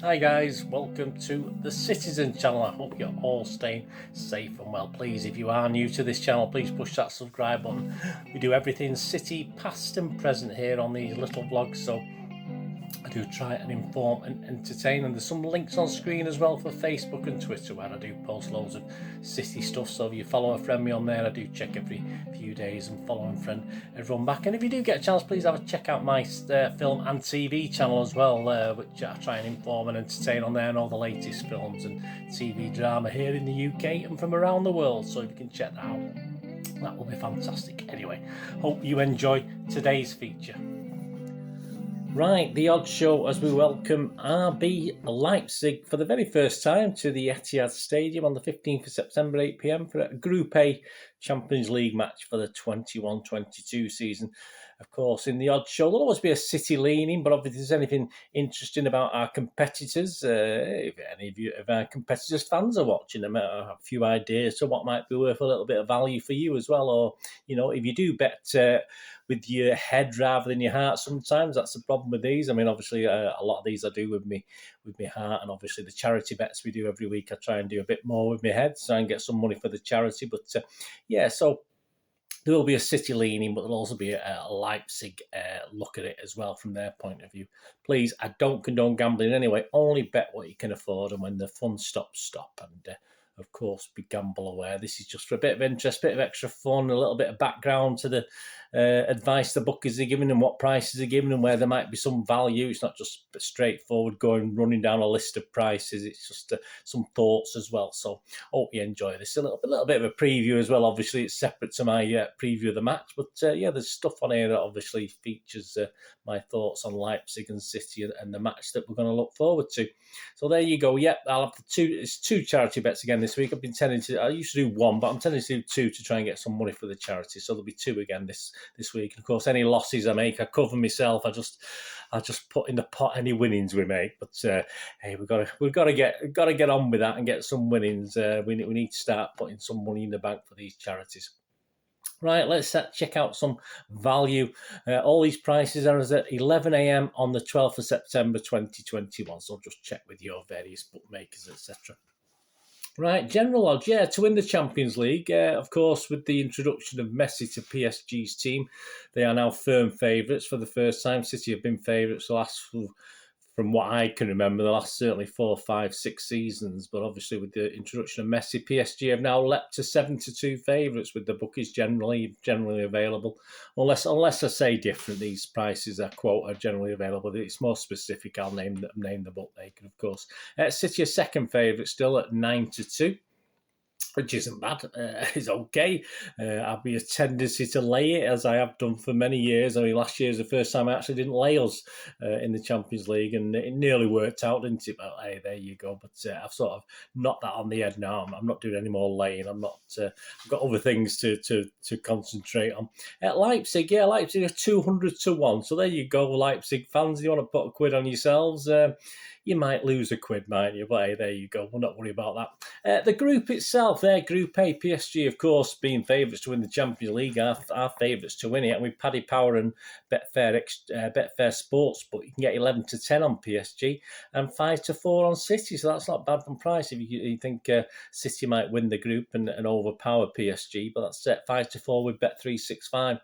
Hi guys, welcome to the Citizen channel. I hope you're all staying safe and well. Please, if you are new to this channel, please push that subscribe button. We do everything City, past and present here on these little vlogs, so I do try and inform and entertain, and there's some links on screen as well for Facebook and Twitter where I do post loads of City stuff. So if you follow a friend me on there, I do check every few days and follow and friend everyone back. And if you do get a chance, please have a check out my film and TV channel as well, which I try and inform and entertain on there, and all the latest films and TV drama here in the UK and from around the world. So if you can check that out, that will be fantastic. Anyway, hope you enjoy today's feature. Right, the odd show as we welcome RB Leipzig for the very first time to the ETIHAD Stadium on the 15th of September, 8 p.m. for a Group A Champions League match for the 21-22 season. Of course, in the odd show, there'll always be a City leaning, but obviously, if there's anything interesting about our competitors, if any of you, of our competitors' fans are watching, them, a few ideas to what might be worth a little bit of value for you as well. Or, you know, if you do bet with your head rather than your heart, sometimes that's the problem with these. I mean, obviously, a lot of these I do with my heart, and obviously the charity bets we do every week, I try and do a bit more with my head, try and get some money for the charity. But yeah, so there will be a City leaning, but there'll also be a Leipzig look at it as well from their point of view. Please, I don't condone gambling anyway. Only bet what you can afford, and when the fun stops, stop. And of course, be gamble aware. This is just for a bit of interest, bit of extra fun, a little bit of background to the advice the bookies are giving and what prices are giving and where there might be some value. It's not just straightforward running down a list of prices. It's just some thoughts as well. So hope you enjoy this. A little bit of a preview as well. Obviously, it's separate to my preview of the match, but yeah, there's stuff on here that obviously features my thoughts on Leipzig and City and the match that we're going to look forward to. So there you go. Yep, I'll have it's two charity bets again this week. I've been tending to, I used to do one, but I'm tending to do two to try and get some money for the charity. So there'll be two again this week. And of course, any losses I make, I cover myself. I just put in the pot any winnings we make. But hey, we've got to get on with that and get some winnings. We need to start putting some money in the bank for these charities. Right, let's check out some value. All these prices are as at 11 a.m. on the 12th of September 2021. So just check with your various bookmakers, etc. Right, general odds, yeah, to win the Champions League. Of course, with the introduction of Messi to PSG's team, they are now firm favourites for the first time. City have been favourites the last, from what I can remember, the last certainly 4, 5, 6 seasons. But obviously, with the introduction of Messi, PSG have now leapt to 7-2 favourites, with the bookies generally available. Unless I say different, these prices are generally available. It's more specific. I'll name the bookmaker, of course. City are second favourite still at 9-2. Which isn't bad. It's okay. I've been a tendency to lay it, as I have done for many years. I mean, last year was the first time I actually didn't lay us in the Champions League, and it nearly worked out, didn't it? But hey, there you go. But I've sort of knocked that on the head now. I'm not doing any more laying. I'm not. I've got other things to concentrate on. At Leipzig, yeah, Leipzig are 200-1. So there you go, Leipzig fans. You want to put a quid on yourselves? You might lose a quid, might you? But hey, there you go. We'll not worry about that. The group itself, their Group A, PSG, of course, being favourites to win the Champions League, are favourites to win it. And with Paddy Power and Betfair Sports, but you can get 11-10 on PSG and 5-4 on City. So that's not bad from price if you think City might win the group and overpower PSG. But that's 5-4 with Bet365.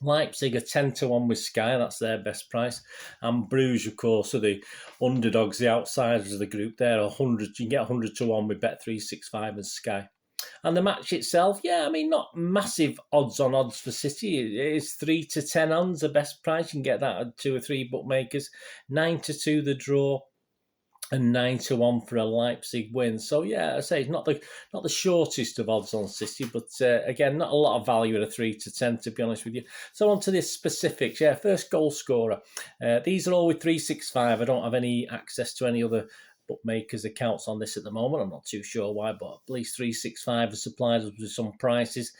Leipzig are 10-1 with Sky, that's their best price. And Bruges, of course, are the underdogs, the outsiders of the group. They're 100. You can get 100-1 with Bet365 and Sky. And the match itself, yeah, I mean, not massive odds for City. It is 3-10 odds, the best price. You can get that at 2 or 3 bookmakers. 9-2 the draw. And 9-1 for a Leipzig win. So yeah, I say it's not the shortest of odds on City, but again, not a lot of value at a 3-10, to be honest with you. So on to the specifics. Yeah, first goal scorer. These are all with 365. I don't have any access to any other bookmakers' accounts on this at the moment. I'm not too sure why, but at least 365 has supplied us with some prices.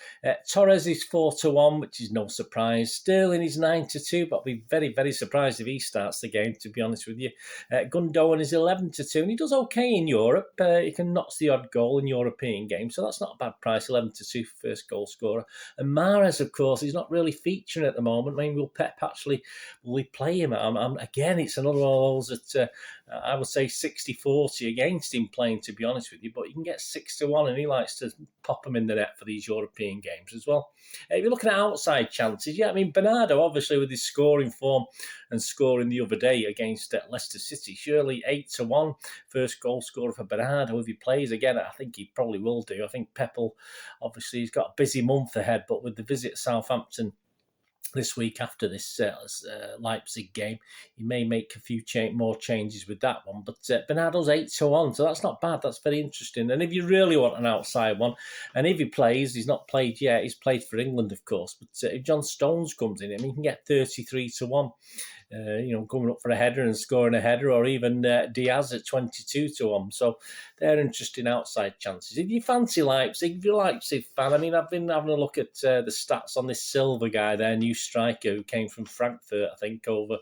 Torres is 4-1, which is no surprise. Sterling is 9-2, but I'll be very, very surprised if he starts the game, to be honest with you. Gundogan is 11-2, and he does okay in Europe. He can notch the odd goal in European games, so that's not a bad price, 11-2 for first goal scorer. And Mahrez, of course, he's not really featuring at the moment. I mean, will Pep actually play him? Again, it's another one of those that I would say 60-40 against him playing, to be honest with you, but you can get 6-1, and he likes to pop them in the net for these European games as well. If you're looking at outside chances, yeah, I mean, Bernardo, obviously, with his scoring form and scoring the other day against Leicester City, surely 8-1, first goal scorer for Bernardo. If he plays again, I think he probably will do. I think Pep will, obviously, he's got a busy month ahead, but with the visit to Southampton this week after this Leipzig game, he may make a few more changes with that one. But Bernardo's 8-1, so that's not bad. That's very interesting. And if you really want an outside one, and if he plays, he's not played yet. He's played for England, of course. But if John Stones comes in, I mean, he can get 33-1. Coming up for a header and scoring a header, or even Diaz at 22-1. So they're interesting outside chances. If you fancy Leipzig, if you're a Leipzig fan, I mean, I've been having a look at the stats on this Silva guy, their new striker who came from Frankfurt, I think, over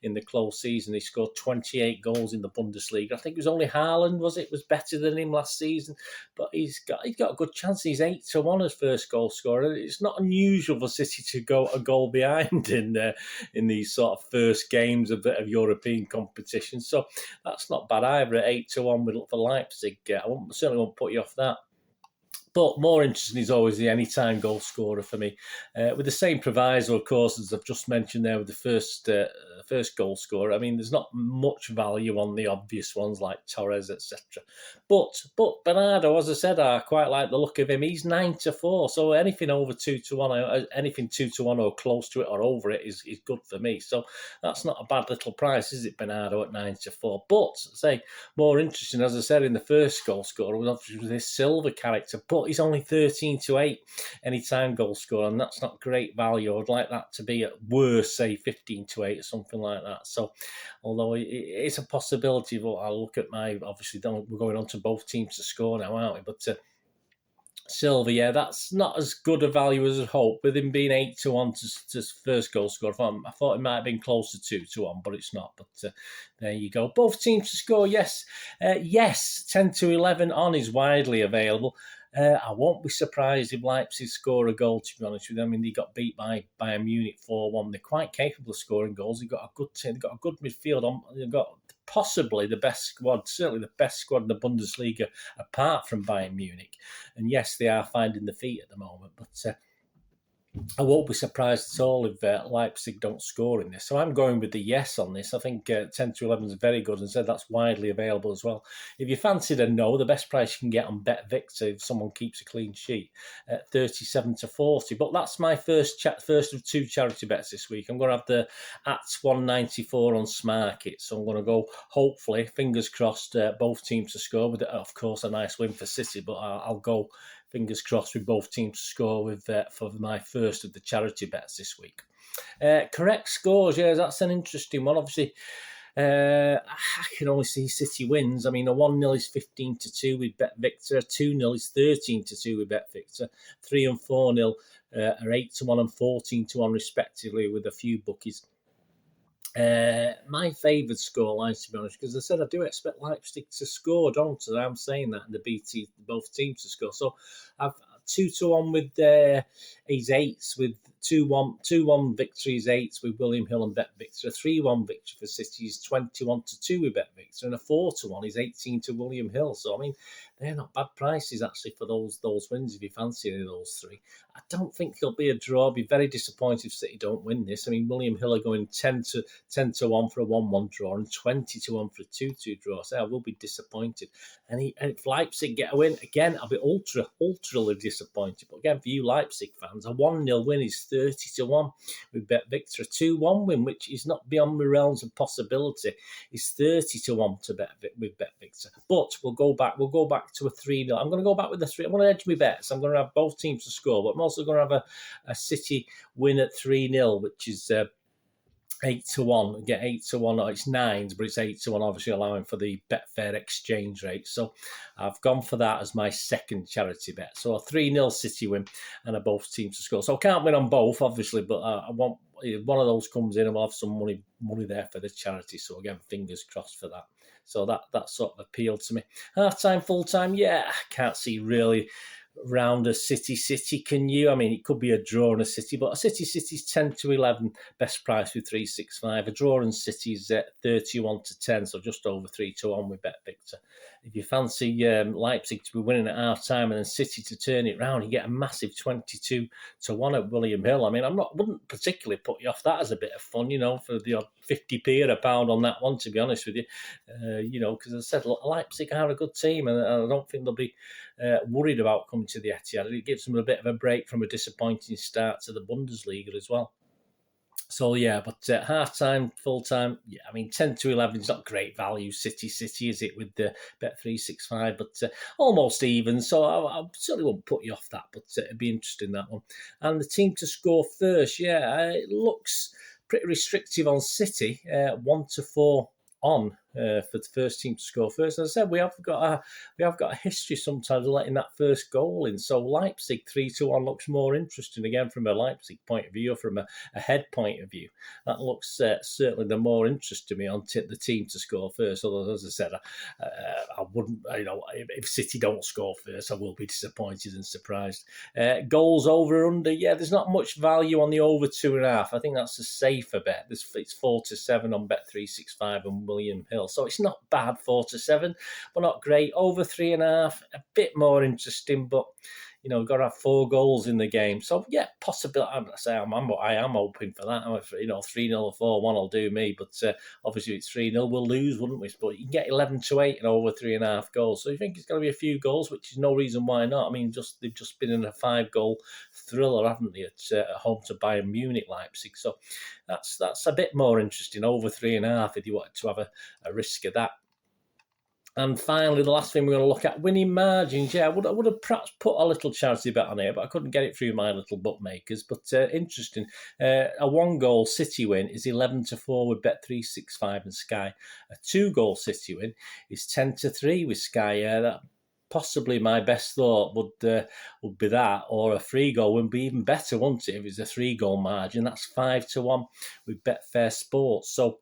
in the close season. He scored 28 goals in the Bundesliga. I think it was only Haaland, was better than him last season, but he's got a good chance. He's 8-1 as first goal scorer. It's not unusual for City to go a goal behind in these sort of first games of European competition, so that's not bad either. At 8-1 for Leipzig, I certainly won't put you off that. But more interesting is always the anytime goal scorer for me, with the same proviso, of course, as I've just mentioned there with the first goal scorer. I mean, there's not much value on the obvious ones like Torres, etc. But Bernardo, as I said, I quite like the look of him. He's 9-4, so anything over 2-1, anything 2-1 or close to it or over it is good for me. So that's not a bad little price, is it, Bernardo at 9-4? But say more interesting, as I said, in the first goal scorer was obviously this Silva character, but he's only 13-8 anytime goal scorer, and that's not great value. I'd like that to be at worst, say 15-8 or something like that. So, although it's a possibility, but I'll look at obviously we're going on to both teams to score now, aren't we? But Silva, yeah, that's not as good a value as I'd hope, with him being 8-1 to first goal scorer. I thought it might have been closer to 2-1, but it's not. But there you go. Both teams to score, yes. 10-11 on is widely available. I won't be surprised if Leipzig score a goal, to be honest with you. I mean, they got beat by Bayern Munich 4-1. They're quite capable of scoring goals. They've got a good team. They've got a good midfield. They've got possibly the best squad, certainly the best squad in the Bundesliga, apart from Bayern Munich. And yes, they are finding the feet at the moment, but I won't be surprised at all if Leipzig don't score in this. So I'm going with the yes on this. I think 10-11 is very good, and said that's widely available as well. If you fancied a no, the best price you can get on Bet Victor if someone keeps a clean sheet at 37-40. But that's my first of two charity bets this week. I'm going to have the at 194 on Smarket. So I'm going to go, hopefully, fingers crossed, both teams to score with it. Of course, a nice win for City, but I'll go fingers crossed with both teams to score with for my first of the charity bets this week. Correct scores, yeah, that's an interesting one. Obviously, I can only see City wins. I mean, a 1-0 is 15-2 with Bet Victor, a 2-0 is 13-2 with Bet Victor, 3 and 4-0 are 8-1 and 14-1 respectively with a few bookies. My favoured scoreline, to be honest, because I said I do expect Leipzig to score, don't I? I'm saying that, and the BT, both teams to score. So I've 2-1 with his eights, with 2-1 victories, eights with William Hill and Bet Victor, a 3-1 victory for City is 21-2 with Bet Victor, and a 4-1 is 18 to William Hill. So I mean, they're not bad prices actually for those wins if you fancy any of those three. I don't think there'll be a draw. I'll be very disappointed if City don't win this. I mean, William Hill are going 10-1 for a 1-1 draw and 20-1 for a 2-2 draw. So I will be disappointed. And if Leipzig get a win, again, I'll be ultra disappointed. But again, for you Leipzig fans, a 1-0 win is 30-1 with Bet Victor. A 2-1 win, which is not beyond the realms of possibility, is 30-1 to with Bet Victor. But we'll go back to a 3-0. I'm going to go back with the 3. I'm going to edge my bets. I'm going to have both teams to score, but I'm also going to have a City win at 3-0, which is 8-1, get 8-1. Oh, it's nines, but it's 8-1, obviously allowing for the Betfair exchange rate. So I've gone for that as my second charity bet. So a 3-0 City win and a both teams to score. So I can't win on both, obviously, but I want one of those comes in and we'll have some money there for the charity. So again, fingers crossed for that. So that sort of appealed to me. Half time, full time, yeah, I can't see really round a City, can you? I mean, it could be a draw and a City, but a City's 10-11, best price with 365. A draw and City's 31-10, so just over 3-1 with Bet Victor. If you fancy Leipzig to be winning at half time and then City to turn it round, you get a massive 22-1 at William Hill. I mean, wouldn't particularly put you off that as a bit of fun, for the odd 50p or a pound on that one, to be honest with you. Because as I said, Leipzig are a good team, and I don't think they'll be worried about coming to the Etihad. It gives them a bit of a break from a disappointing start to the Bundesliga as well. So yeah, but half time, full time, yeah. I mean, 10-11 is not great value. City, is it, with the Bet365, but almost even. So I certainly won't put you off that, but it'd be interesting, that one. And the team to score first, yeah, it looks pretty restrictive on City, 1-4 on for the first team to score first. As I said, we have got a history sometimes of letting that first goal in. So Leipzig 3-1 looks more interesting again from a Leipzig point of view, or from a head point of view. That looks certainly the more interest to me on the team to score first. Although, as I said, I wouldn't, if City don't score first, I will be disappointed and surprised. Goals over under, yeah, there's not much value on the over 2.5. I think that's a safer bet. It's 4-7 on Bet365 and William Hill. So it's not bad, 4-7, but not great. Over 3.5, a bit more interesting, but we've got to have 4 goals in the game. So yeah, possibly. I am hoping for that. 3-0 or 4-1 will do me. But obviously, if it's 3-0, we'll lose, wouldn't we? But you can get 11-8 and over 3.5 goals. So you think it's going to be a few goals, which is no reason why not. I mean, they've just been in a 5-goal thriller, haven't they? At home to Bayern Munich, Leipzig. So that's a bit more interesting. Over 3.5 if you wanted to have a risk of that. And finally, the last thing we're going to look at, winning margins. Yeah, I would have perhaps put a little charity bet on here, but I couldn't get it through my little bookmakers. But interesting. A 1-goal City win is 11-4 with Bet365 and Sky. A 2-goal City win is 10-3 with Sky. That possibly my best thought would be that, or a 3-goal would be even better, wouldn't it? If it's a 3-goal margin, that's 5-1 with Betfair Sports. So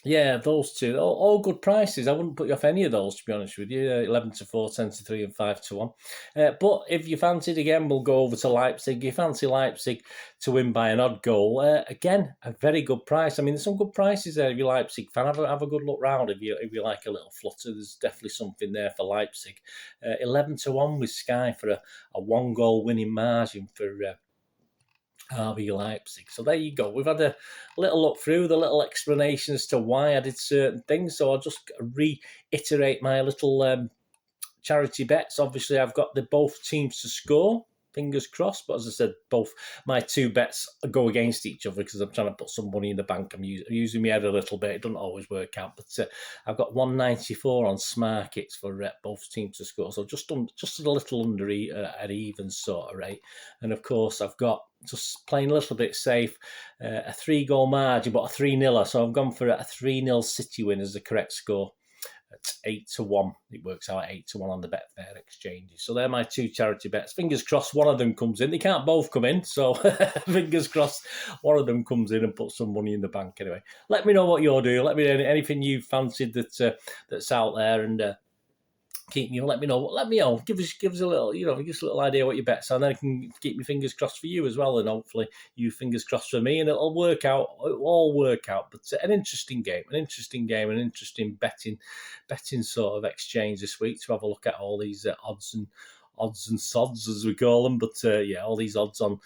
yeah, those two, all good prices. I wouldn't put you off any of those, to be honest with you. 11-4, 10-3, and 5-1. But if you fancied, again, we'll go over to Leipzig. You fancy Leipzig to win by an odd goal. Again, a very good price. I mean, there's some good prices there if you're a Leipzig fan. Have a good look round if you like a little flutter. There's definitely something there for Leipzig. 11-1 with Sky for a 1-goal winning margin for RB Leipzig. So there you go. We've had a little look through the little explanation as to why I did certain things. So I'll just reiterate my little charity bets. Obviously, I've got both teams to score. Fingers crossed. But as I said, both my 2 bets go against each other because I'm trying to put some money in the bank. I'm using my head a little bit. It doesn't always work out. But I've got 194 on Smarkets for both teams to score. So just a little under at even sort of rate. And of course, I've got, just playing a little bit safe, a 3-goal margin, but a 3-0. So I've gone for a 3-0 City win as the correct score. It's 8-1. It works out at 8-1 on the Betfair exchanges. So they're my 2 charity bets. Fingers crossed one of them comes in. They can't both come in, so fingers crossed one of them comes in and puts some money in the bank anyway. Let me know what you're doing. Let me know anything you fancied that's out there, and let me know. Give us a little, give us a little idea what your bets are, and then I can keep my fingers crossed for you as well, and hopefully you fingers crossed for me, and it'll all work out. But an interesting game, an interesting betting sort of exchange this week to have a look at all these odds and sods, as we call them. But all these odds on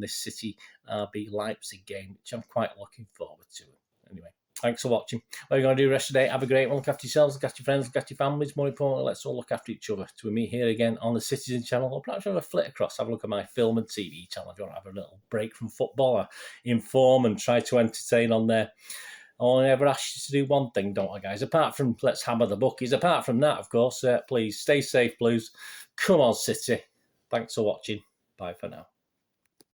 this City RB Leipzig game, which I'm quite looking forward to. Anyway. Thanks for watching. What are you going to do the rest of the day? Have a great one. Look after yourselves, look after your friends, look after your families. More importantly, let's all look after each other. To meet here again on the Citizen channel, or perhaps have a flit across, have a look at my film and TV channel if you want to have a little break from football, or inform and try to entertain on there. I only ever ask you to do one thing, don't I, guys? Apart from let's hammer the bookies. Apart from that, of course, please stay safe, Blues. Come on, City. Thanks for watching. Bye for now.